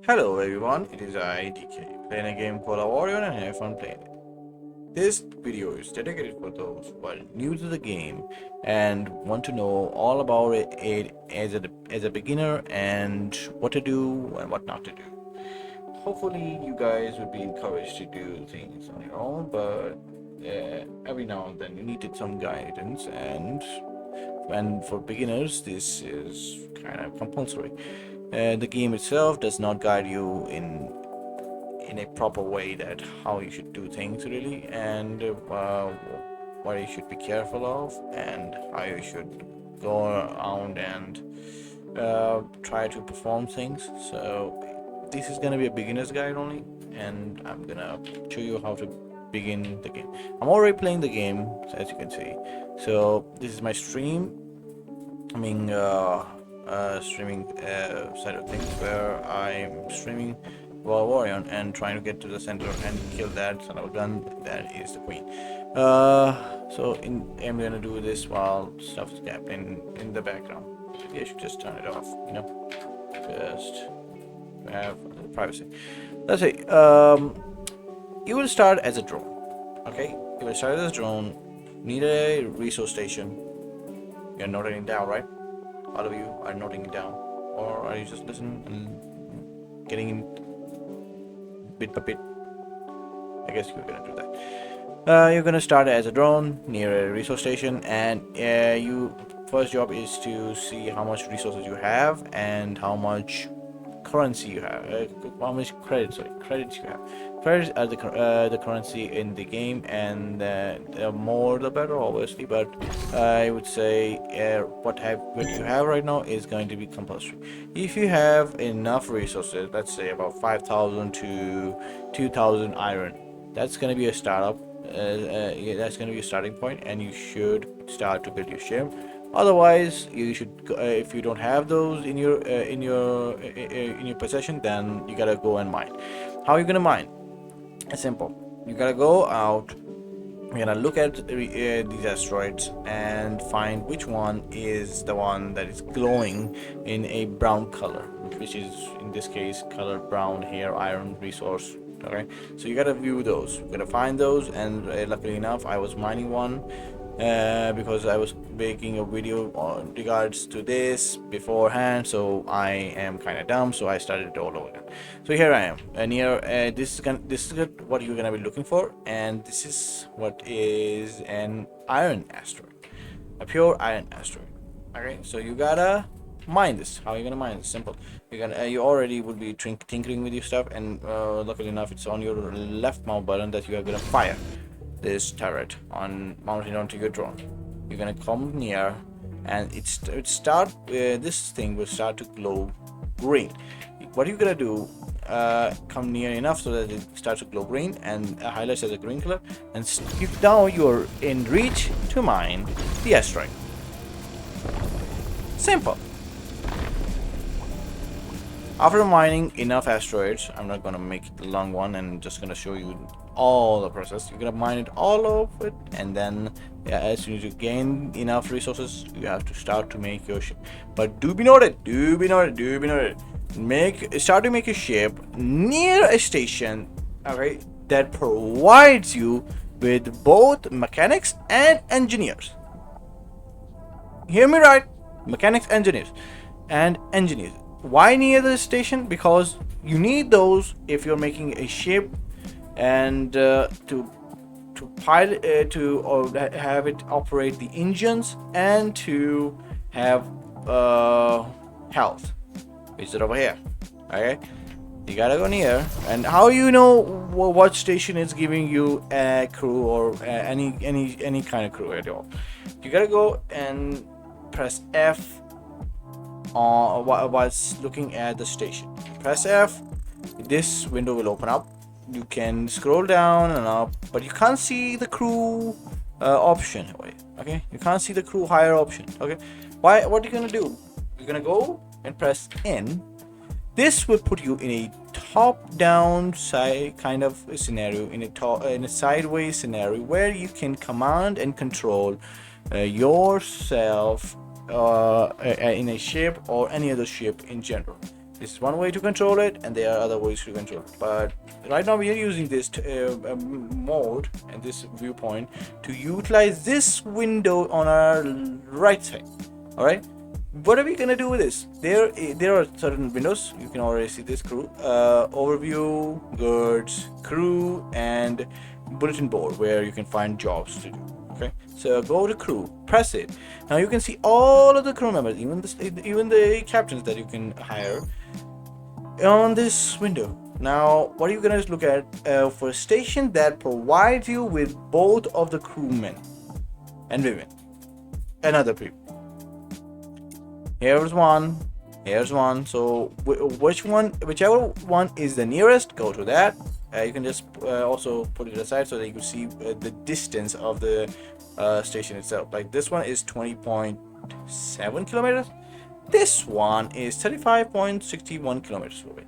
Hello everyone, it is RGDK, playing a game called Avorion and have fun playing it. This video is dedicated for those who are new to the game and want to know all about it as a beginner and what to do and what not to do. Hopefully you guys would be encouraged to do things on your own, but every now and then you needed some guidance, and for beginners this is kind of compulsory. The game itself does not guide you in a proper way that how you should do things really, and what you should be careful of, and how you should go around and try to perform things. So this is gonna be a beginner's guide only, and I'm gonna show you how to begin the game. I'm already playing the game, as you can see. So this is my stream. I mean, streaming side of things, where I'm streaming Avorion and trying to get to the center and kill that son of a gun that is the queen. I'm gonna do this while stuff is happening in the background. Maybe I should just turn it off, just have privacy. Let's see. You will start as a drone. Okay, you will start as a drone. Need a resource station. You're noting it down, right? All of you are noting it down, or are you just listening and getting in bit by bit? I guess you're gonna do that. You're gonna start as a drone near a resource station, and you first job is to see how much resources you have and how much currency you have, how much credits you have. Credits are the currency in the game, and the more the better, obviously, but I would say what you have right now is going to be compulsory. If you have enough resources, let's say about 5,000 to 2,000 iron, that's going to be a startup. Yeah, that's going to be a starting point, and you should start to build your ship. Otherwise, you should, if you don't have those in your possession, then you gotta go and mine. How are you gonna mine? It's simple. You gotta go out. You're gonna look at these asteroids and find which one is the one that is glowing in a brown color, which is in this case colored brown here, iron resource. Okay, so you gotta view those. You gotta find those, and luckily enough, I was mining one. Because I was making a video on regards to this beforehand, so I am kind of dumb, so I started it all over again. So here I am, and here this is what you're gonna be looking for, and this is what is an iron asteroid, a pure iron asteroid. Okay, so you gotta mine this. How are you gonna mine this? Simple. You already would be tinkering with your stuff, and luckily enough, it's on your left mouse button that you are gonna fire this turret mounted onto your drone. You're gonna come near, and this thing will start to glow green. What you're gonna do, come near enough so that it starts to glow green and highlights as a green color, and now you're in reach to mine the asteroid. Simple. After mining enough asteroids, I'm not gonna make it a long one, and just gonna show you all the process. You're gonna mine it all of it, and then as soon as you gain enough resources, you have to start to make your ship. But do be noted, start to make a ship near a station, okay, that provides you with both mechanics and engineers. Hear me right, mechanics, engineers. Why near the station? Because you need those if you're making a ship, and to pilot have it operate the engines, and to have health, which is over here. Okay, you gotta go near. And how you know what station is giving you a crew, or any kind of crew at all? You gotta go and press F whilst looking at the station. Press F. This window will open up. You can scroll down and up, but you can't see the crew option. Okay, you can't see the crew hire option. Okay, what are you gonna do? You're gonna go and press N. This will put you in a top-down side kind of scenario, in a sideways scenario, where you can command and control yourself in a ship or any other ship in general. This is one way to control it, and there are other ways to control it. But right now we are using this mode and this viewpoint to utilize this window on our right side. All right. What are we gonna do with this? There are certain windows. You can already see this crew, overview, goods, crew, and bulletin board where you can find jobs to do. Okay, so go to crew, press it. Now you can see all of the crew members, even the captains that you can hire on this window. Now what are you gonna look at for a station that provides you with both of the crewmen and women and other people? Here's one, so whichever one is the nearest, go to that. You can just also put it aside so that you can see the distance of the station itself. Like this one is 20.7 kilometers. This one is 35.61 kilometers away.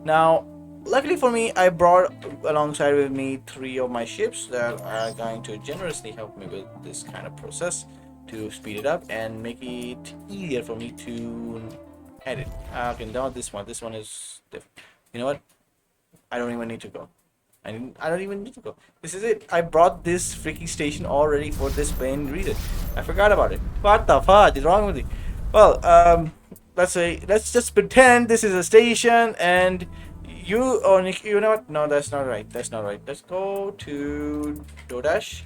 Now, luckily for me, I brought alongside with me 3 of my ships that are going to generously help me with this kind of process to speed it up and make it easier for me to edit. Okay, now this one is different. You know what? I don't even need to go. I don't even need to go. This is it. I brought this freaking station already for this main reason. I forgot about it. What the fuck is wrong with me? Well, let's just pretend this is a station and you know what? No, that's not right. That's not right. Let's go to DoorDash.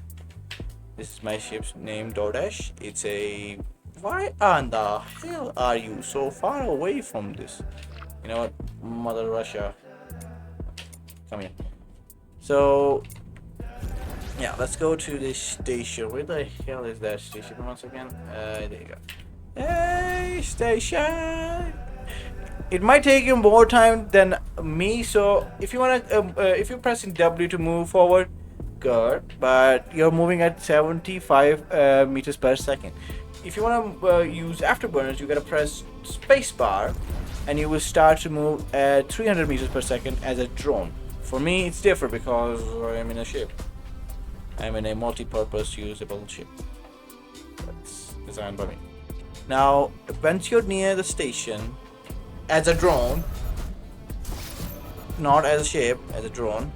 This is my ship's name, DoorDash. It's a... Why on the hell are you so far away from this? You know what? Mother Russia. Come here. So, yeah, let's go to this station. Where the hell is that station once again? There you go. Hey, station! It might take you more time than me, so if you wanna, if you're pressing W to move forward, good, but you're moving at 75 meters per second. If you wanna use afterburners, you gotta press spacebar, and you will start to move at 300 meters per second as a drone. For me, it's different because I'm in a ship. I'm in a multi-purpose usable ship that's designed by me. Now, once you're near the station, as a drone, not as a ship, as a drone,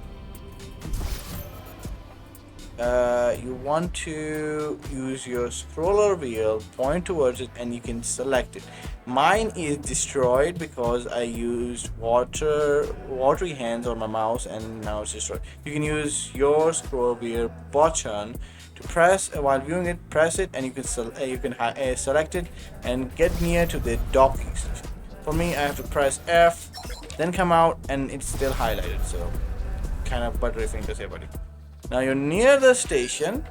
you want to use your scroller wheel, point towards it, and you can select it. Mine is destroyed because I used watery hands on my mouse, and now it's destroyed. You can use your scroll wheel button to press while viewing it. Press it, and you can select it and get near to the docking station. For me, I have to press F, then come out, and it's still highlighted. So, kind of buttery fingers, everybody. Now you're near the station.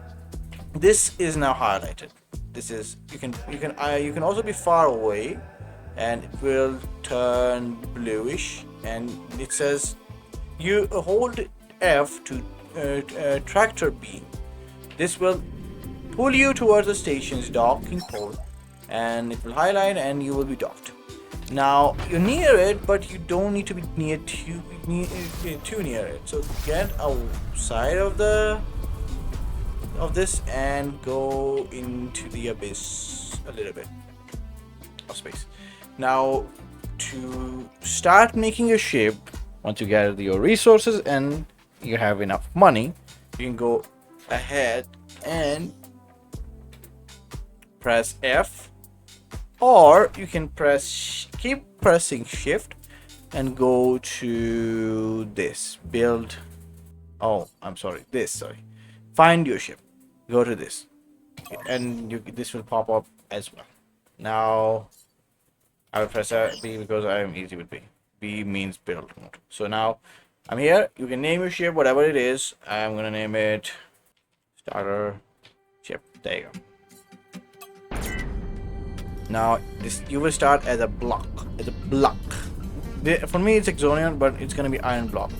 This is now highlighted. This is you can also be far away, and it will turn bluish, and it says you hold F to tractor beam. This will pull you towards the station's docking port, and it will highlight, and you will be docked. Now you're near it, but you don't need to be too near it. So get outside of this and go into the abyss a little bit of space. Now, to start making your ship, once you gather your resources and you have enough money, you can go ahead and press F, or you can keep pressing Shift and go to this build. Oh, I'm sorry. Find your ship. Go to this, and this will pop up as well. Now, I will press B because I am easy with B. B means build mode. So now I'm here. You can name your ship, whatever it is. I'm gonna name it starter ship. There you go. Now you will start as a block. For me, it's Exonian, but it's gonna be iron block,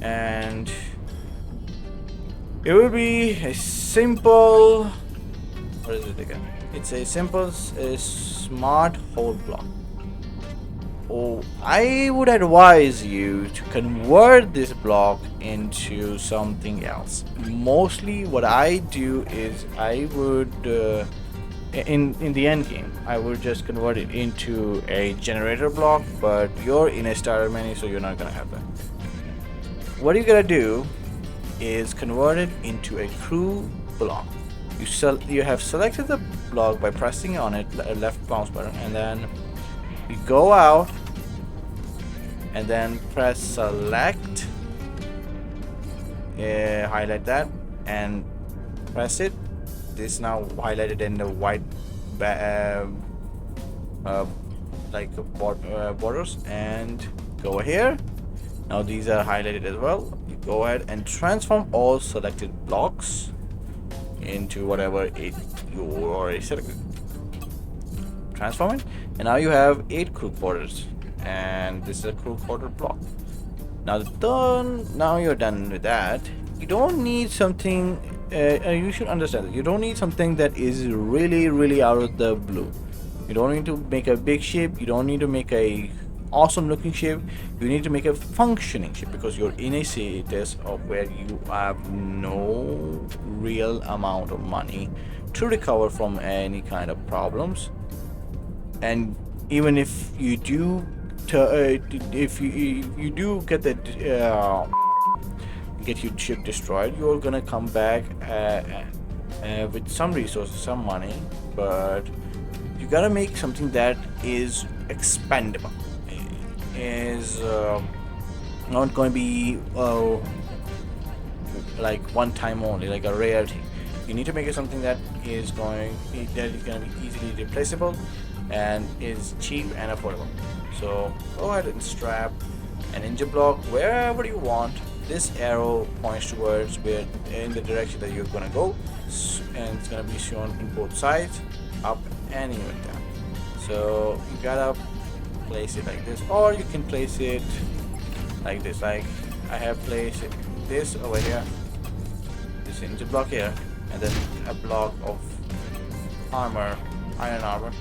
and it will be a simple. What is it again? It's a simple, smart hold block. Oh, I would advise you to convert this block into something else. Mostly, what I do is I would in the end game, I would just convert it into a generator block, but you're in a starter menu, so you're not gonna have that. What you're gonna do is convert it into a crew block. You have selected the block by pressing on it, left mouse button, and then you go out and then press select, highlight that and press it. This now highlighted in the white borders, and go here. Now these are highlighted as well. You go ahead and transform all selected blocks into whatever you already selected. Transform it, and now you have 8 crew quarters, and this is a crew quarter block. Now you're done with that. You don't need something. You should understand that you don't need something that is really out of the blue. You don't need to make a big ship. You don't need to make a awesome looking ship. You need to make a functioning ship, because you're in a status of where you have no real amount of money to recover from any kind of problems. And even if you do if you do get the get your ship destroyed, you're gonna come back with some resources, some money, but you gotta make something that is expendable, is not going to be like one time only, like a rarity. You need to make it something that is going to be easily replaceable and is cheap and affordable. So go ahead and strap an engine block wherever you want. This arrow points towards where in the direction that you're gonna go, and it's gonna be shown in both sides, up and even down. So you gotta place it like this, or you can place it like this. Like I have placed it this over here, this engine block here, and then a block of armor, iron armor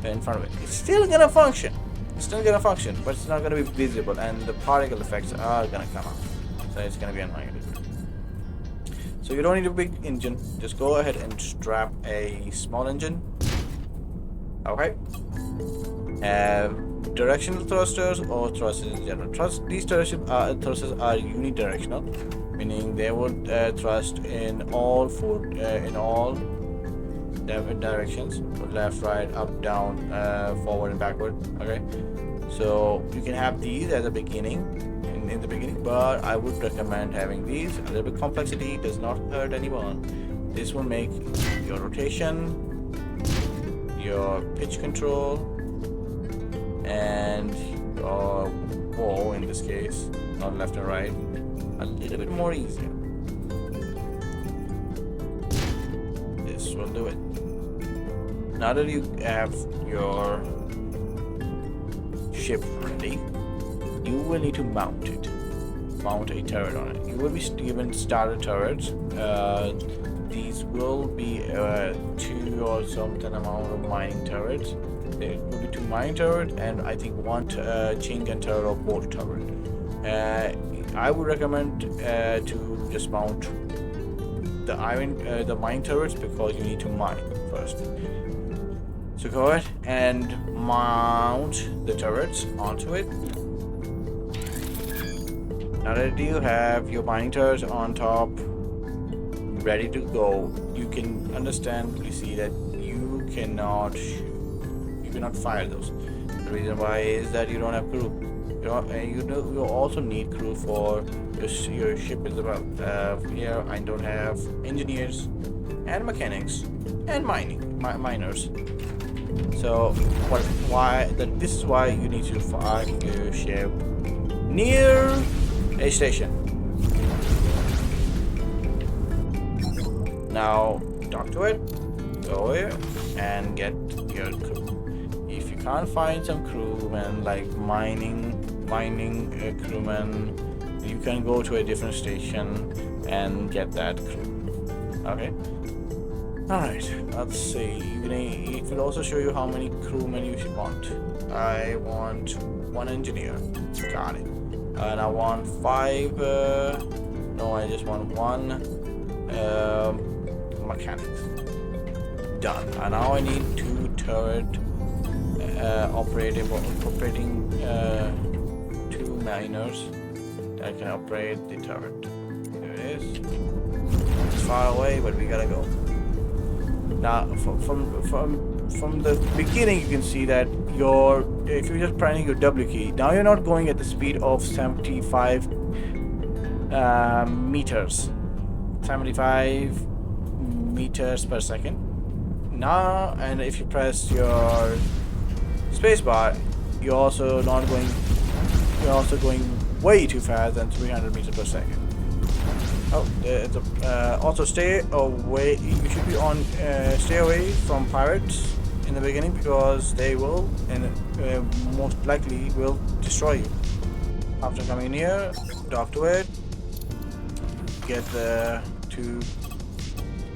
in front of it. It's still gonna function. It's still gonna function, but it's not gonna be visible, and the particle effects are gonna come out. So it's gonna be annoying. So you don't need a big engine. Just go ahead and strap a small engine. Okay. Directional thrusters or thrusters in general. These thrusters are unidirectional, meaning they would thrust in all directions: left, right, up, down, forward, and backward. Okay. So you can have these at the beginning. In the beginning, but I would recommend having these. A little bit complexity does not hurt anyone. This will make your rotation, your pitch control, and your bow, in this case, not left and right, a little bit more easier. This will do it. Now that you have your ship ready, you will need to mount a turret on it. You will be given starter turrets. These will be 2 or something amount of mining turrets. There will be 2 mining turrets, and I think 1 chain gun turret or bolt turret. I would recommend to just mount the mining turrets, because you need to mine first. So go ahead and mount the turrets onto it. Now that you have your mining turrets on top, ready to go, you can understandably see that you cannot fire those. The reason why is that you don't have crew. You also need crew for your ship as well. Here I don't have engineers and mechanics and miners. So this is why you need to fire your ship near a station. Now dock to it, go here and get your crew. If you can't find some crewmen, like mining crewmen, you can go to a different station and get that crew. Okay. Alright, let's see. It will also show you how many crewmen you should want. I want 1 engineer. Got it. And I want 5. No, I just want 1 mechanic. done. And now I need 2 turret operating 2 miners that can operate the turret. There it is. It's far away, but we gotta go. Now, from the beginning, you can see that if you're just pressing your W key, now you're not going at the speed of 75 meters. 75 meters per second. Now, and if you press your spacebar, you're also going way too fast than 300 meters per second. Oh, also stay away. You should be on. Stay away from pirates in the beginning because they will, and most likely will destroy you. After coming near, dock to it. Get the 2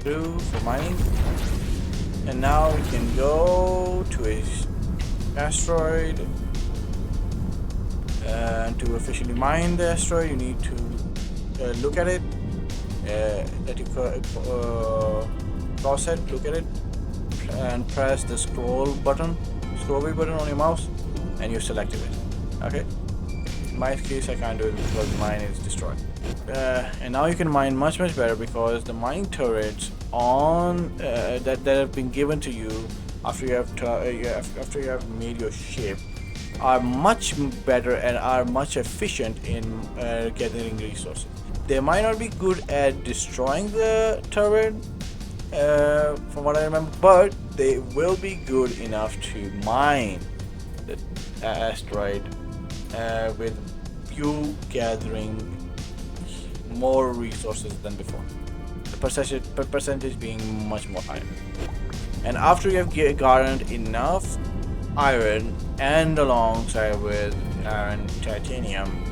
through for mining, and now we can go to a asteroid. To officially mine the asteroid, you need to look at it. Let you cross it, look at it, and press the scroll wheel button on your mouse, and you selected it. Okay. In my case, I can't do it because mine is destroyed. And now you can mine much better because the mining turrets on that have been given to you after you have made your ship are much better and are much efficient in gathering resources. They might not be good at destroying the turret, from what I remember, but they will be good enough to mine the asteroid with you gathering more resources than before. The percentage being much more higher. And after you have garnered enough iron and alongside with iron titanium,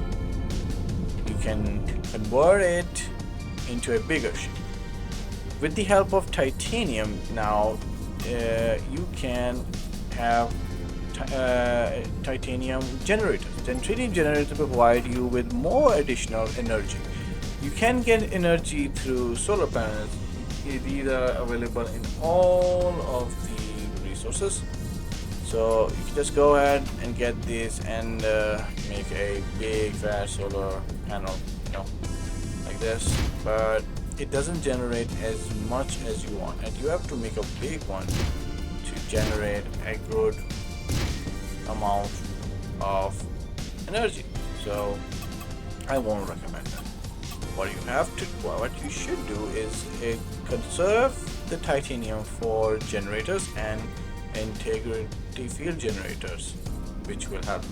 you can convert it into a bigger ship. With the help of titanium now, you can have titanium generators. Titanium generators provide you with more additional energy. You can get energy through solar panels. These are available in all of the resources. So you can just go ahead and get this and make a big fat solar panel, like this. But it doesn't generate as much as you want, and you have to make a big one to generate a good amount of energy. So I won't recommend that. What you should do is conserve the titanium for generators and integrity field generators, which will help,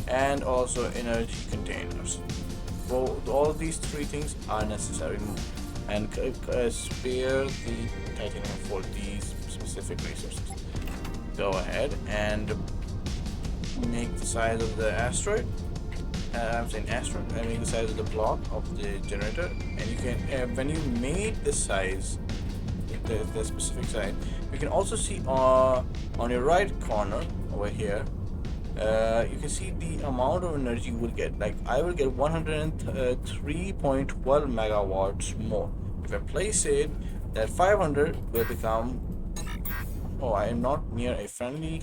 and also energy containers. So all these 3 things are necessary, and spare the titanium for these specific resources. Go ahead and make the size of the asteroid. I'm saying asteroid. I make the size of the block of the generator, and you can when you made the size, the specific size, you can also see on your right corner over here. You can see the amount of energy you will get. Like I will get 103.12 megawatts more. If I place it, that 500 will become. Oh, I am not near a friendly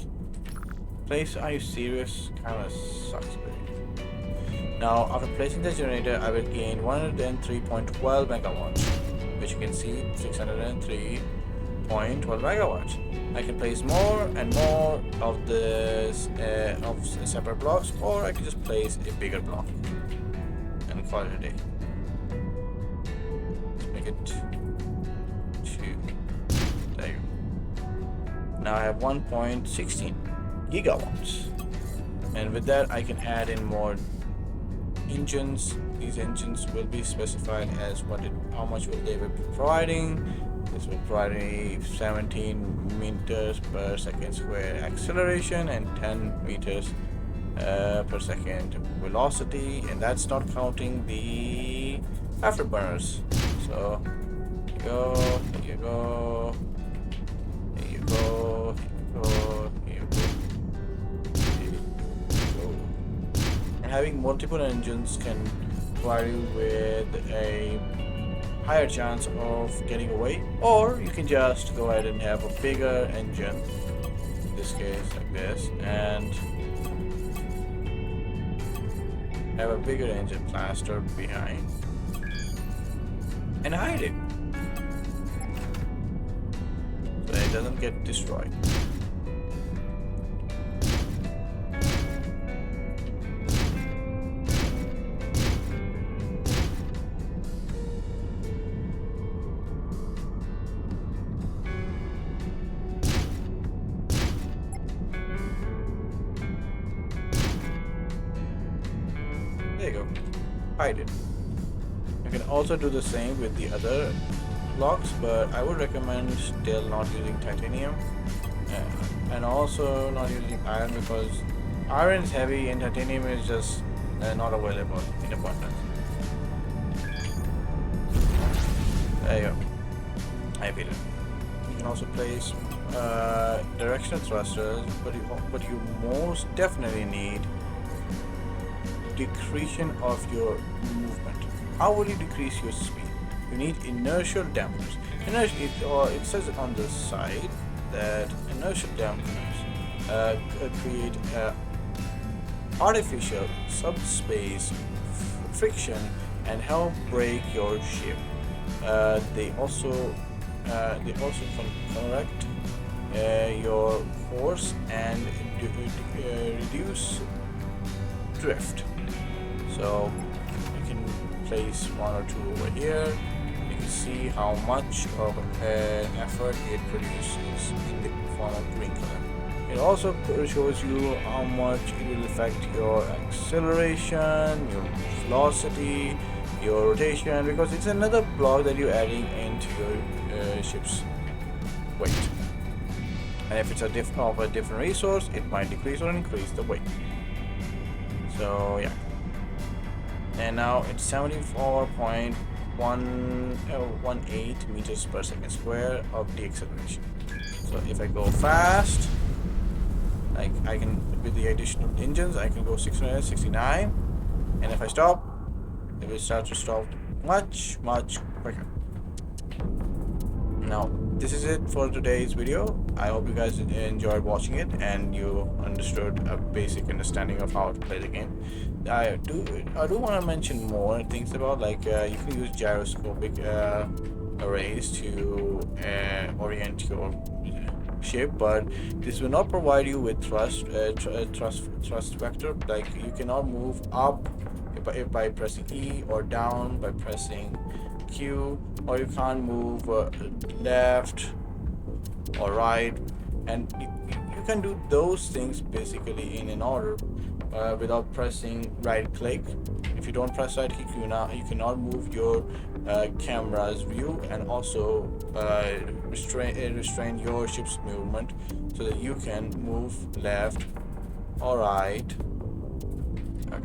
place. Are you serious? Kinda sucks, baby. Now, after placing the generator, I will gain 103.12 megawatts, which you can see 603.12 megawatts. I can place more and more of this of separate blocks, or I can just place a bigger block and call it a day. Let's make it 2. There you go. Now I have 1.16 gigawatts, and with that I can add in more engines. These engines will be specified as how much will they be providing. This will provide me 17 meters per second square acceleration and 10 meters per second velocity, and that's not counting the afterburners. So here you go, here you go, here you go. And having multiple engines can provide you with a higher chance of getting away, or you can just go ahead and have a bigger engine, in this case like this, and have a bigger engine plastered behind and hide it so it doesn't get destroyed. There you go. Hide it. You can also do the same with the other blocks, but I would recommend still not using titanium and also not using iron, because iron is heavy and titanium is just not available in abundance. There you go. I beat it. You can also place directional thrusters, but you most definitely need decretion of your movement. How will you decrease your speed? You need inertial dampers. It says on the side that inertial dampers create artificial subspace friction and help brake your ship. They also correct your course and reduce drift. So you can place one or two over here. You can see how much of an effort it produces in the form of green color. It also shows you how much it will affect your acceleration, your velocity, your rotation, because it's another block that you're adding into your ship's weight. And if it's of a different resource, it might decrease or increase the weight. So yeah. And now it's 74.18 meters per second square of the acceleration. So if I go fast, like I can, with the additional engines, I can go 669, and if I stop, it will start to stop much quicker. Now this is it for today's video. I hope you guys enjoyed watching it and you understood a basic understanding of how to play the game. I do want to mention more things about, like you can use gyroscopic arrays to orient your ship, but this will not provide you with thrust vector. Like you cannot move up by pressing E, or down by pressing Q, or you can't move left or right, and you can do those things basically in an order without pressing right click. If you don't press right click, you cannot move your camera's view, and also restrain your ship's movement so that you can move left or right.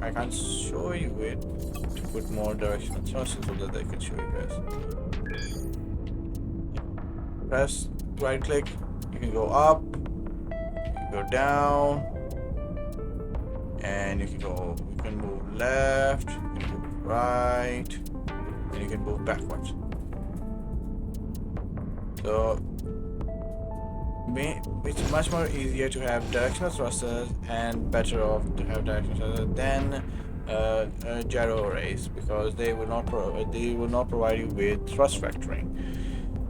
I can't show you it to put more directional thrusters so that I can show you guys. Press right click, you can go up, you can go down, and you can move left, you can move right, and you can move backwards. So it's much more easier to have directional thrusters, and better off to have directional thrusters than gyro arrays, because they will not provide you with thrust vectoring.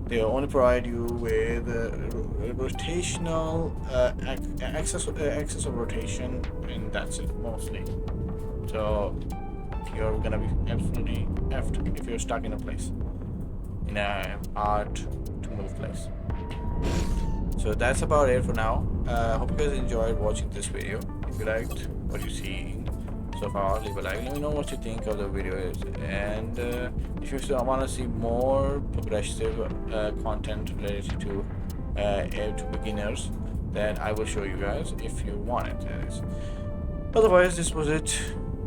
They only provide you with rotational axis of rotation, and that's it mostly. So you're gonna be absolutely effed if you're stuck in a place, in a hard to move place. So that's about it for now. Hope you guys enjoyed watching this video. If you liked what you see so far, leave a like. Let me know what you think of the videos, and if you still want to see more progressive content related to beginners, then I will show you guys if you want it. Otherwise, this was it.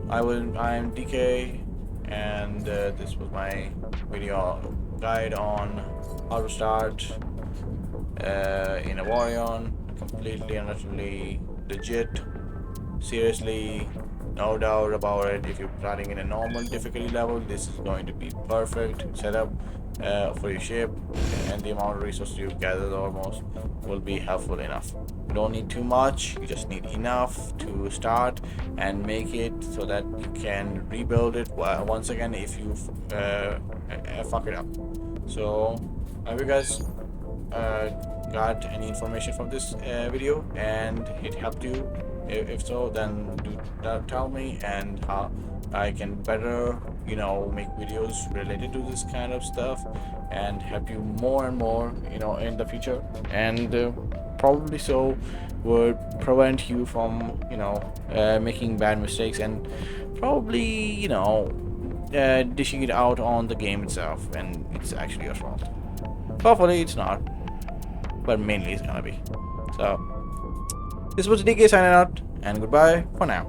I'm DK, and this was my video guide on how to start in Avorion, completely and utterly legit, seriously no doubt about it. If you're starting in a normal difficulty level, this is going to be perfect setup for your ship, and the amount of resources you gather almost will be helpful enough. You don't need too much, you just need enough to start and make it so that you can rebuild it once again if you fuck it up. So I hope you guys got any information from this video and it helped you. If so, then do tell me, and how I can better, you know, make videos related to this kind of stuff and help you more and more, you know, in the future. And probably so would prevent you from, you know, making bad mistakes and probably, you know, dishing it out on the game itself, and it's actually your fault. Hopefully it's not, but mainly it's gonna be. So this was DK signing out, and goodbye for now.